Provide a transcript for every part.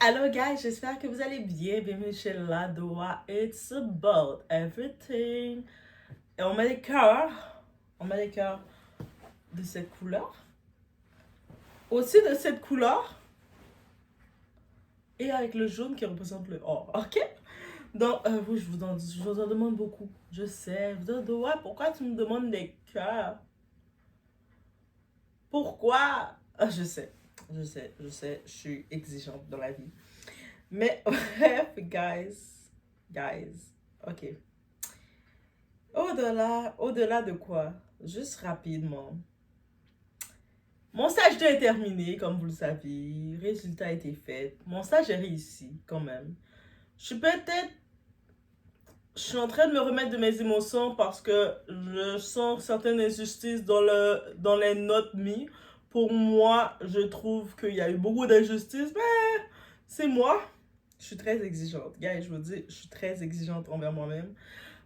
Alors, guys, j'espère que vous allez bien. Bienvenue chez Ladoa. It's about everything. Et on met les cœurs. On met les cœurs de cette couleur. Aussi de cette couleur. Et avec le jaune qui représente le or. Ok? Donc, oui, je vous en demande beaucoup. Je sais. Vous dites, ouais, pourquoi tu me demandes des cœurs? Pourquoi? Ah, je sais. Je suis exigeante dans la vie. Mais bref, guys, ok. Au-delà de quoi? Juste rapidement. Mon stage 2 est terminé, comme vous le savez. Résultat a été fait. Mon stage est réussi, quand même. Je suis en train de me remettre de mes émotions parce que je sens certaines injustices dans les notes mises. Pour moi, je trouve qu'il y a eu beaucoup d'injustices, mais c'est moi. Je suis très exigeante. Guys, je vous dis, je suis très exigeante envers moi-même.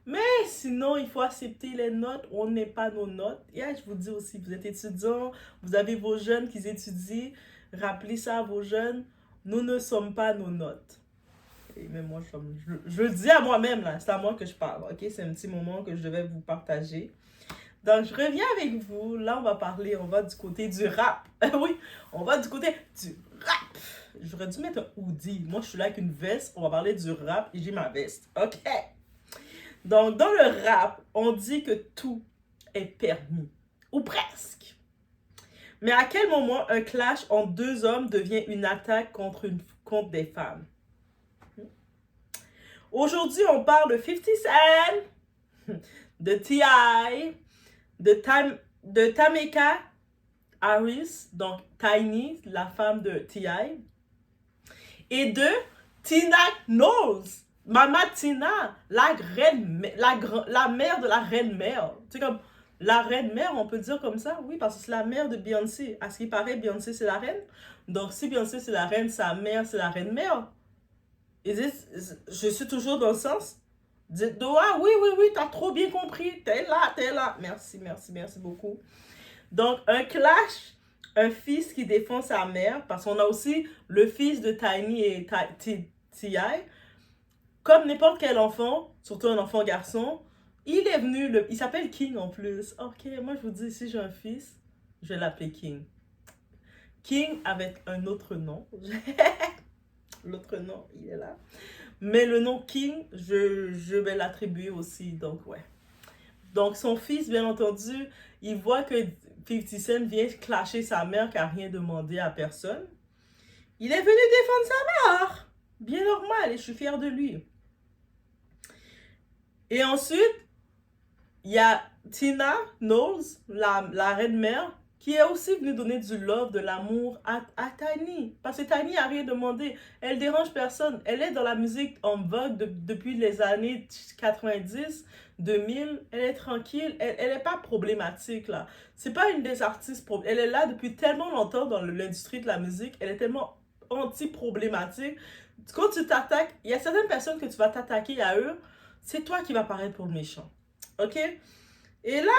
Mais sinon, il faut accepter les notes. On n'est pas nos notes. Et je vous dis aussi, vous êtes étudiant, vous avez vos jeunes qui étudient. Rappelez ça à vos jeunes. Nous ne sommes pas nos notes. Et même moi, je le dis à moi-même, là. C'est à moi que je parle. Ok, c'est un petit moment que je devais vous partager. Donc, je reviens avec vous. Là, on va du côté du rap. Oui, on va du côté du rap. J'aurais dû mettre un hoodie. Moi, je suis là avec une veste. On va parler du rap et j'ai ma veste. Ok. Donc, dans le rap, on dit que tout est permis. Ou presque. Mais à quel moment un clash entre deux hommes devient une attaque contre des femmes? Aujourd'hui, on parle de 50 Cent, de T.I., de Tameka Harris, donc Tiny, la femme de T.I., et de Tina Knowles, Mama Tina, la mère de la reine-mère. C'est comme la reine-mère, on peut dire comme ça, oui, parce que c'est la mère de Beyoncé. À ce qui paraît, Beyoncé, c'est la reine. Donc, si Beyoncé, c'est la reine, sa mère, c'est la reine-mère. Je suis toujours dans le sens. Dites, ah oui, t'as trop bien compris. T'es là. Merci beaucoup. Donc, un clash, un fils qui défend sa mère, parce qu'on a aussi le fils de Tiny et T.I. Comme n'importe quel enfant, surtout un enfant garçon, il s'appelle King en plus. Ok, moi je vous dis, si j'ai un fils, je vais l'appeler King. King avec un autre nom. L'autre nom, il est là. Mais le nom King, je vais l'attribuer aussi, donc ouais. Donc son fils, bien entendu, il voit que 50 Cent vient clasher sa mère qui n'a rien demandé à personne. Il est venu défendre sa mère. Bien normal, et je suis fière de lui. Et ensuite, il y a Tina Knowles, la reine-mère, qui est aussi venue donner du love, de l'amour à Tiny. Parce que Tiny n'a rien demandé. Elle dérange personne. Elle est dans la musique en vogue depuis les années 90, 2000. Elle est tranquille. Elle n'est pas problématique, là. C'est pas une des artistes. Elle est là depuis tellement longtemps dans l'industrie de la musique. Elle est tellement anti-problématique. Quand tu t'attaques, il y a certaines personnes que tu vas t'attaquer à eux. C'est toi qui vas paraître pour le méchant. Ok? Et là,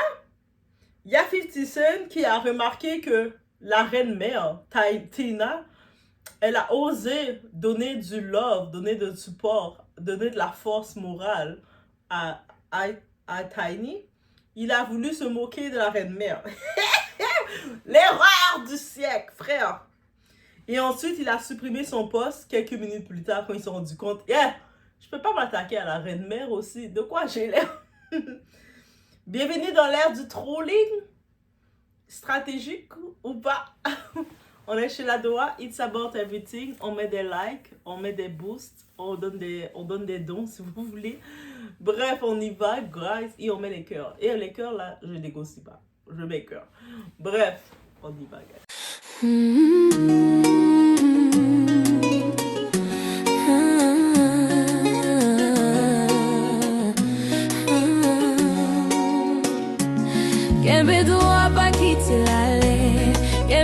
il y a 50 Cent qui a remarqué que la reine-mère, Tina, elle a osé donner du love, donner du support, donner de la force morale à, à Tiny. Il a voulu se moquer de la reine-mère. L'erreur du siècle, frère. Et ensuite, il a supprimé son poste quelques minutes plus tard quand ils se sont rendu compte. Je peux pas m'attaquer à la reine-mère aussi. De quoi j'ai l'air? Bienvenue dans l'ère du trolling. Stratégique ou pas. On est chez Ladoa. It's about everything. On met des likes, on met des boosts, on donne des dons si vous voulez. Bref, on y va, guys. Et on met les cœurs. Et les cœurs, là, je négocie pas. Je mets cœur. Bref, on y va, guys.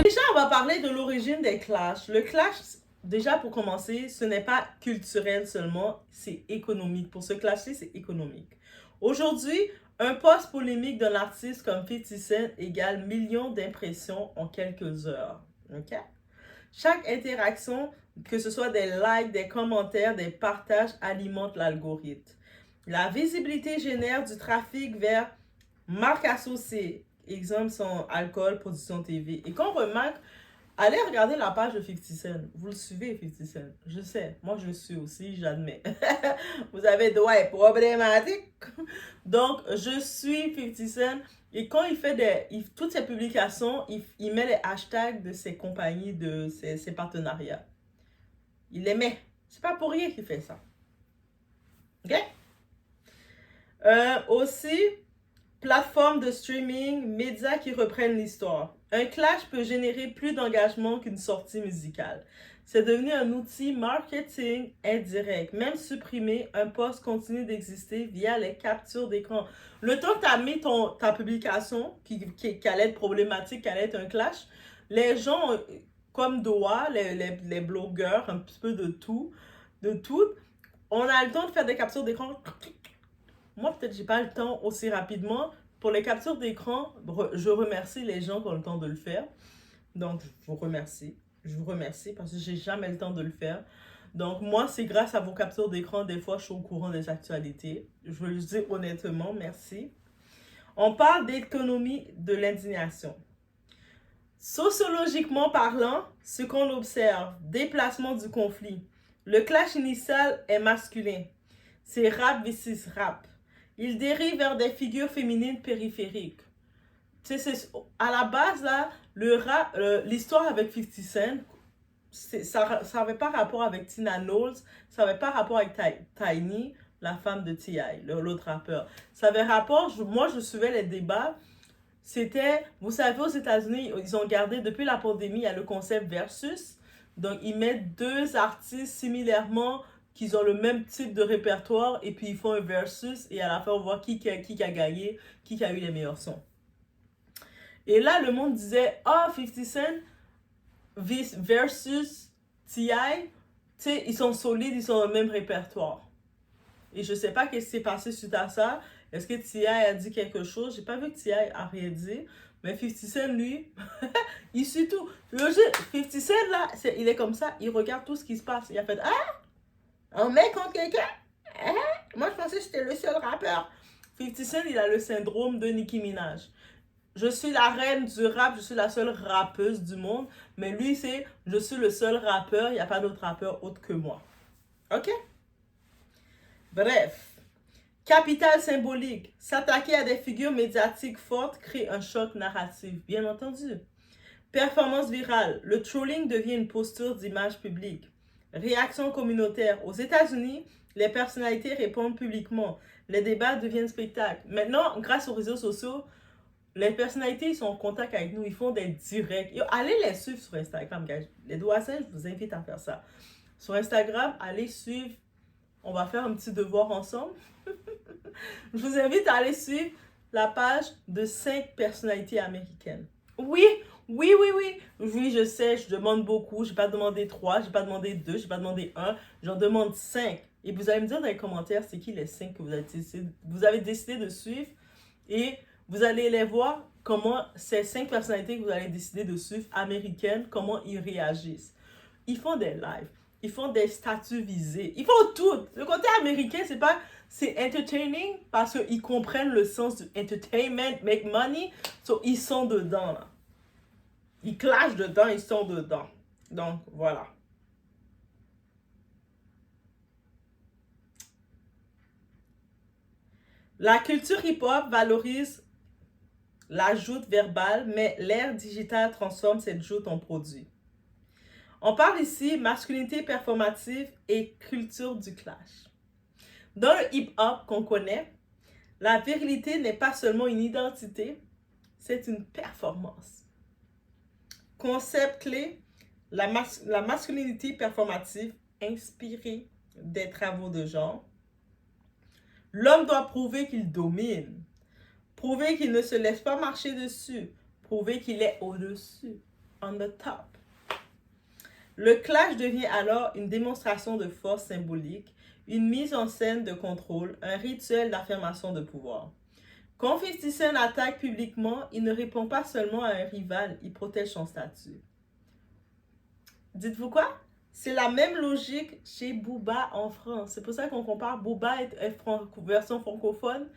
Déjà, on va parler de l'origine des clashs. Le clash, déjà pour commencer, ce n'est pas culturel seulement, c'est économique. Pour se clasher, c'est économique. Aujourd'hui, un post polémique d'un artiste comme 50 Cent égale millions d'impressions en quelques heures. Okay? Chaque interaction que ce soit des likes, des commentaires, des partages, alimente l'algorithme. La visibilité génère du trafic vers marques associées. Exemple, son alcool, production TV. Et quand on remarque, allez regarder la page de 50 Cent. Vous le suivez, 50 Cent. Je sais, moi je le suis aussi, j'admets. Vous avez droit et problématique. Donc, je suis 50 Cent. Et quand il fait toutes ses publications, il met les hashtags de ses compagnies, de ses partenariats. Il les met. C'est pas pour rien qu'il fait ça. OK? Aussi, plateforme de streaming, médias qui reprennent l'histoire. Un clash peut générer plus d'engagement qu'une sortie musicale. C'est devenu un outil marketing indirect. Même supprimé, un post continue d'exister via les captures d'écran. Le temps que tu as mis ta publication, qui allait être problématique, qui allait être un clash, les gens, comme Doha, les blogueurs, un petit peu de tout, on a le temps de faire des captures d'écran. Moi, peut-être j'ai pas le temps aussi rapidement. Pour les captures d'écran, je remercie les gens qui ont le temps de le faire. Donc, je vous remercie. Je vous remercie parce que j'ai jamais le temps de le faire. Donc, moi, c'est grâce à vos captures d'écran, des fois, je suis au courant des actualités. Je veux le dire honnêtement, merci. On parle d'économie de l'indignation. Sociologiquement parlant, ce qu'on observe, déplacement du conflit. Le clash initial est masculin. C'est rap versus rap. Il dérive vers des figures féminines périphériques. À la base, là, l'histoire avec 50 Cent, ça n'avait pas rapport avec Tina Knowles, ça n'avait pas rapport avec Tiny, la femme de T.I., l'autre rappeur. Ça avait rapport, moi je suivais les débats, c'était, vous savez, aux États-Unis, ils ont gardé, depuis la pandémie, il y a le concept versus, donc ils mettent deux artistes similairement qui ont le même type de répertoire et puis ils font un versus et à la fin on voit qui a gagné, qui a eu les meilleurs sons. Et là, le monde disait, oh, 50 Cent versus T.I., tu sais, ils sont solides, ils ont le même répertoire. Et je sais pas qu'est-ce qui s'est passé suite à ça. Est-ce que T.I. a dit quelque chose? J'ai pas vu que T.I. a rien dit. Mais 50 Cent, lui, il suit tout. 50 Cent, là, il est comme ça, il regarde tout ce qui se passe. Il a fait, ah, un mec contre quelqu'un? Ah, moi, je pensais que j'étais le seul rappeur. 50 Cent, il a le syndrome de Nicki Minaj. Je suis la reine du rap, je suis la seule rappeuse du monde. Mais lui, c'est, je suis le seul rappeur, il n'y a pas d'autre rappeur autre que moi. OK? Bref. Capital symbolique. S'attaquer à des figures médiatiques fortes crée un choc narratif, bien entendu. Performance virale. Le trolling devient une posture d'image publique. Réaction communautaire. Aux États-Unis, les personnalités répondent publiquement. Les débats deviennent spectacles. Maintenant, grâce aux réseaux sociaux, les personnalités ils sont en contact avec nous. Ils font des directs. Allez les suivre sur Instagram, guys. Les doigts-sains, je vous invite à faire ça. Sur Instagram, allez suivre. On va faire un petit devoir ensemble. Je vous invite à aller suivre la page de 5 personnalités américaines. Oui, je sais, je demande beaucoup. Je n'ai pas demandé 3, je n'ai pas demandé 2, je n'ai pas demandé 1. J'en demande 5. Et vous allez me dire dans les commentaires, c'est qui les 5 que vous avez décidé de suivre. Et vous allez les voir comment ces 5 personnalités que vous allez décider de suivre, américaines, comment ils réagissent. Ils font des lives. Ils font des statuts visés. Ils font tout. Le côté américain, c'est entertaining parce qu'ils comprennent le sens du entertainment, make money. So, ils sont dedans, là. Ils clashent dedans, ils sont dedans. Donc, voilà. La culture hip-hop valorise la joute verbale, mais l'ère digitale transforme cette joute en produit. On parle ici masculinité performative et culture du clash. Dans le hip-hop qu'on connaît, la virilité n'est pas seulement une identité, c'est une performance. Concept clé, la masculinité performative inspirée des travaux de genre. L'homme doit prouver qu'il domine, prouver qu'il ne se laisse pas marcher dessus, prouver qu'il est au-dessus, on the top. Le clash devient alors une démonstration de force symbolique, une mise en scène de contrôle, un rituel d'affirmation de pouvoir. Quand 50 Cent attaque publiquement, il ne répond pas seulement à un rival, il protège son statut. Dites-vous quoi? C'est la même logique chez Booba en France. C'est pour ça qu'on compare Booba version francophone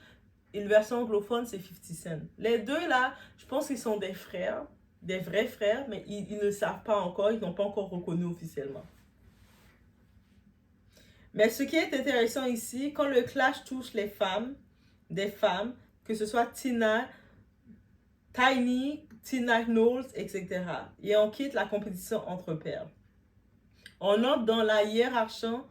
et la version anglophone, c'est 50 Cent. Les deux là, je pense qu'ils sont des frères, des vrais frères, mais ils ne le savent pas encore, ils n'ont pas encore reconnu officiellement. Mais ce qui est intéressant ici, quand le clash touche les femmes, des femmes, que ce soit Tina, Tiny, Tina Knowles, etc. Et on quitte la compétition entre pairs. On entre dans la hiérarchisation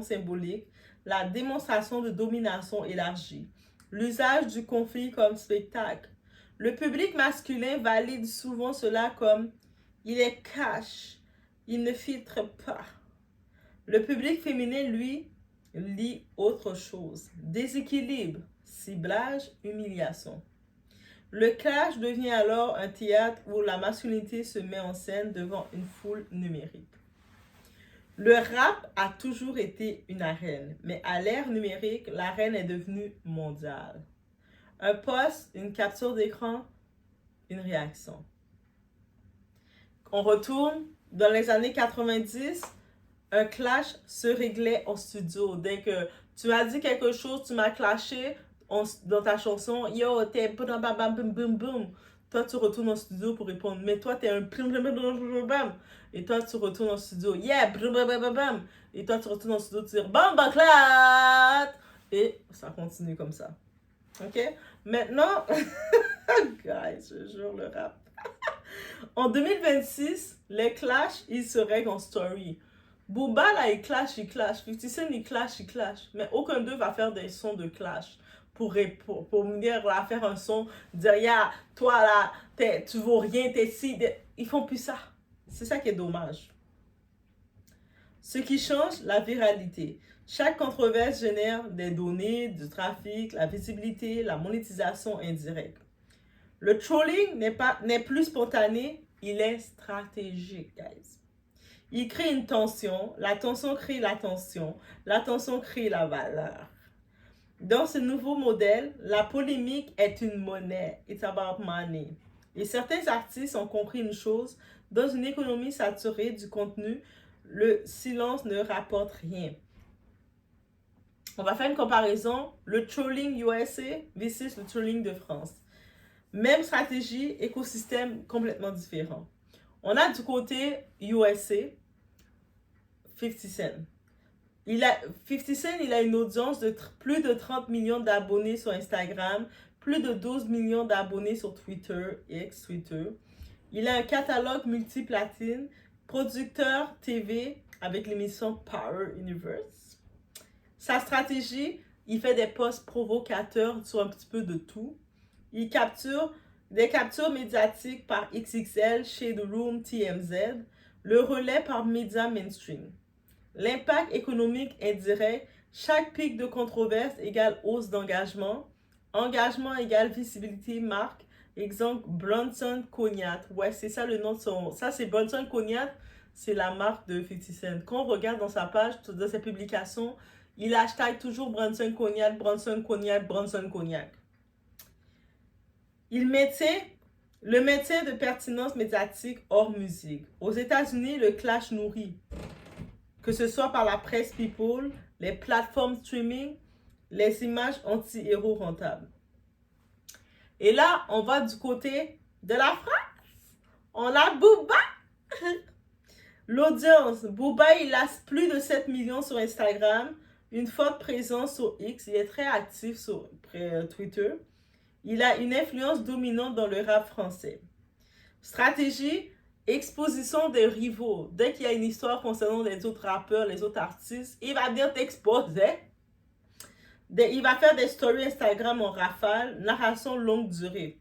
symbolique, la démonstration de domination élargie, l'usage du conflit comme spectacle. Le public masculin valide souvent cela comme « il est cash », il ne filtre pas. Le public féminin, lui, lit autre chose. Déséquilibre, ciblage, humiliation. Le clash devient alors un théâtre où la masculinité se met en scène devant une foule numérique. Le rap a toujours été une arène, mais à l'ère numérique, l'arène est devenue mondiale. Un post, une capture d'écran, une réaction. On retourne dans les années 90, un clash se réglait en studio. Dès que tu m'as dit quelque chose, tu m'as clashé dans ta chanson, yo, t'es bam bam bam boum boum boum. Toi, tu retournes en studio pour répondre, mais toi, t'es un bam bam bam bam. Et toi, tu retournes en studio, yeah, bam bam bam bam. Et toi, tu retournes en studio, tu dis, bam bam clat. Et ça continue comme ça. Ok? Maintenant, guys, je jure le rap. En 2026, les clashs, ils se règlent en story. Booba, là, il clash. 50 Cent, il clash. Mais aucun d'eux va faire des sons de clash. Pour venir là, faire un son, dire, yeah, toi là, tu vaux rien, t'es si. Ils font plus ça. C'est ça qui est dommage. Ce qui change, la viralité. Chaque controverse génère des données, du trafic, la visibilité, la monétisation indirecte. Le trolling n'est plus spontané, il est stratégique, guys. Il crée une tension, la tension crée l'attention crée la valeur. Dans ce nouveau modèle, la polémique est une monnaie. It's about money. Et certains artistes ont compris une chose, dans une économie saturée du contenu, le silence ne rapporte rien. On va faire une comparaison, le trolling USA versus le trolling de France. Même stratégie, écosystème complètement différent. On a du côté USA, 50 Cent. 50 Cent, il a une audience de plus de 30 millions d'abonnés sur Instagram, plus de 12 millions d'abonnés sur Twitter, ex-Twitter. Il a un catalogue multiplatine, producteur TV avec l'émission Power Universe. Sa stratégie, il fait des posts provocateurs sur un petit peu de tout. Il capture des captures médiatiques par XXL, Shade Room, TMZ, le relais par médias mainstream. L'impact économique indirect, chaque pic de controverse égale hausse d'engagement. Engagement égale visibilité marque. Exemple, Bronson Cognac. Ouais, c'est ça le nom de son... Ça, c'est Bronson Cognac, c'est la marque de 50 Cent. Quand on regarde dans sa page, dans ses publications, il hashtag toujours Bronson Cognac, Bronson Cognac, Bronson Cognac. Il mettait le maintien de pertinence médiatique hors musique. Aux États-Unis, le clash nourrit, que ce soit par la presse people, les plateformes streaming, les images anti-héros rentables. Et là, on va du côté de la France. On a Booba. L'audience, Booba, il a plus de 7 millions sur Instagram, une forte présence sur X, il est très actif sur Twitter. Il a une influence dominante dans le rap français. Stratégie, exposition des rivaux. Dès qu'il y a une histoire concernant les autres rappeurs, les autres artistes, il va dire t'exposer. Il va faire des stories Instagram en rafale, narration longue durée.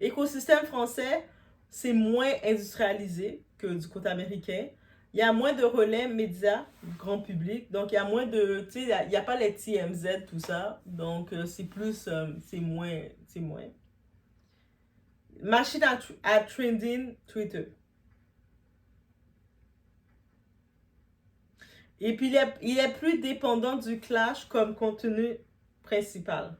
Écosystème français, c'est moins industrialisé que du côté américain. Il y a moins de relais médias, grand public. Donc, il y a moins de... Tu sais, il n'y a pas les TMZ, tout ça. Donc, c'est plus... c'est moins. Machine à trending Twitter. Et puis, il est plus dépendant du clash comme contenu principal.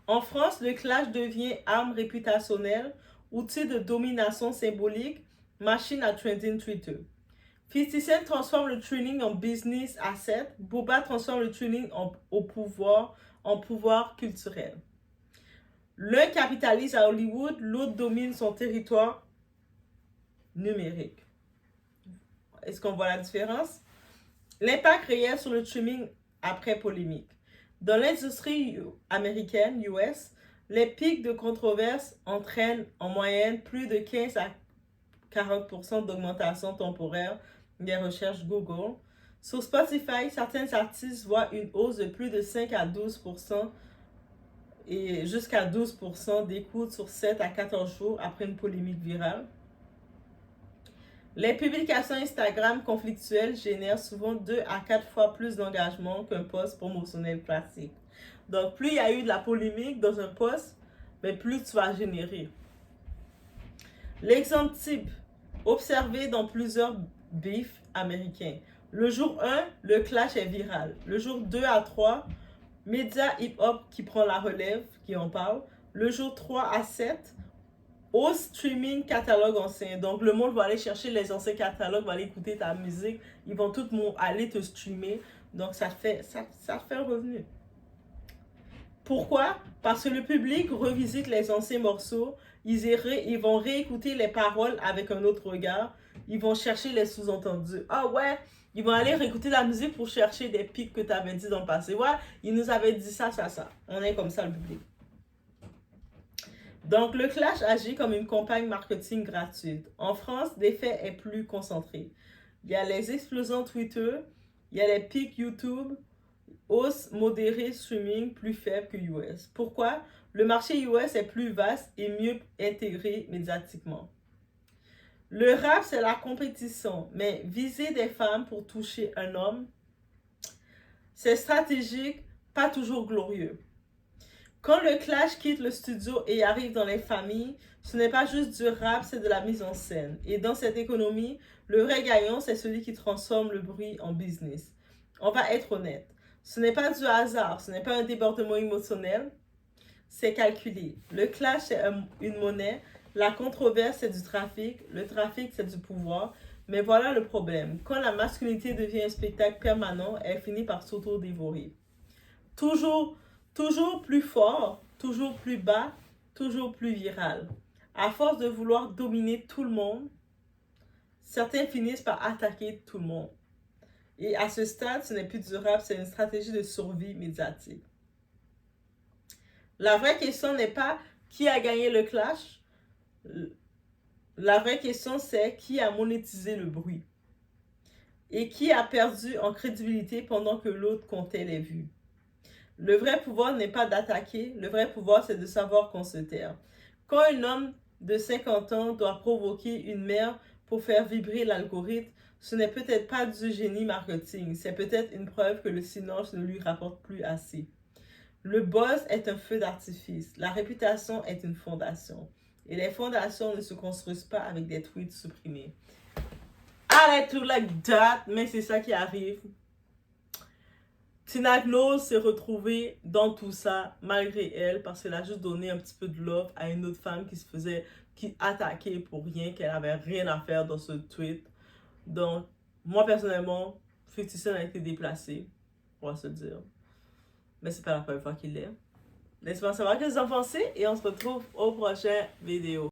En France, le clash devient arme réputationnelle, outil de domination symbolique, machine à trending Twitter. 50 Cent transforme le trending en business asset. Booba transforme le trending en pouvoir culturel. L'un capitalise à Hollywood, l'autre domine son territoire numérique. Est-ce qu'on voit la différence? L'impact réel sur le streaming après polémique. Dans l'industrie américaine, US, les pics de controverse entraînent en moyenne plus de 15 à 40% d'augmentation temporaire des recherches Google. Sur Spotify, certains artistes voient une hausse de plus de 5 à 12% et jusqu'à 12% d'écoute sur 7 à 14 jours après une polémique virale. Les publications Instagram conflictuelles génèrent souvent 2 à 4 fois plus d'engagement qu'un post promotionnel classique. Donc, plus il y a eu de la polémique dans un post, mais plus tu vas générer. L'exemple type, observé dans plusieurs beefs américains. Le jour 1, le clash est viral. Le jour 2 à 3, média hip-hop qui prend la relève, qui en parle. Le jour 3 à 7, au streaming catalogue ancien. Donc, le monde va aller chercher les anciens catalogues, va aller écouter ta musique. Ils vont tous aller te streamer. Donc, ça fait un revenu. Pourquoi? Parce que le public revisite les anciens morceaux. Ils vont réécouter les paroles avec un autre regard. Ils vont chercher les sous-entendus. Ah ouais, ils vont aller réécouter la musique pour chercher des pics que tu avais dit dans le passé. Ouais, ils nous avaient dit ça, ça, ça. On est comme ça, le public. Donc, le clash agit comme une campagne marketing gratuite. En France, l'effet est plus concentré. Il y a les explosions Twitter, il y a les pics YouTube, hausse modérée streaming plus faible que US. Pourquoi? Le marché US est plus vaste et mieux intégré médiatiquement. Le rap, c'est la compétition, mais viser des femmes pour toucher un homme, c'est stratégique, pas toujours glorieux. Quand le clash quitte le studio et arrive dans les familles, ce n'est pas juste du rap, c'est de la mise en scène. Et dans cette économie, le vrai gagnant, c'est celui qui transforme le bruit en business. On va être honnête. Ce n'est pas du hasard, ce n'est pas un débordement émotionnel, c'est calculé. Le clash, c'est une monnaie, la controverse, c'est du trafic, le trafic, c'est du pouvoir. Mais voilà le problème. Quand la masculinité devient un spectacle permanent, elle finit par s'auto-dévorer. Toujours plus fort, toujours plus bas, toujours plus viral. À force de vouloir dominer tout le monde, certains finissent par attaquer tout le monde. Et à ce stade, ce n'est plus durable, c'est une stratégie de survie médiatique. La vraie question n'est pas qui a gagné le clash. La vraie question, c'est qui a monétisé le bruit. Et qui a perdu en crédibilité pendant que l'autre comptait les vues. Le vrai pouvoir n'est pas d'attaquer, le vrai pouvoir c'est de savoir qu'on se taire. Quand un homme de 50 ans doit provoquer une mère pour faire vibrer l'algorithme, ce n'est peut-être pas du génie marketing, c'est peut-être une preuve que le silence ne lui rapporte plus assez. Le buzz est un feu d'artifice, la réputation est une fondation. Et les fondations ne se construisent pas avec des tweets supprimés. I to like that, mais c'est ça qui arrive. Tina Knowles s'est retrouvée dans tout ça malgré elle parce qu'elle a juste donné un petit peu de love à une autre femme qui attaquait pour rien, qu'elle avait rien à faire dans ce tweet. Donc, moi personnellement, 50 Cent a été déplacé, on va se le dire. Mais c'est pas la première fois qu'il l'est. Laissez-moi savoir ce que vous en pensez et on se retrouve au prochain vidéo.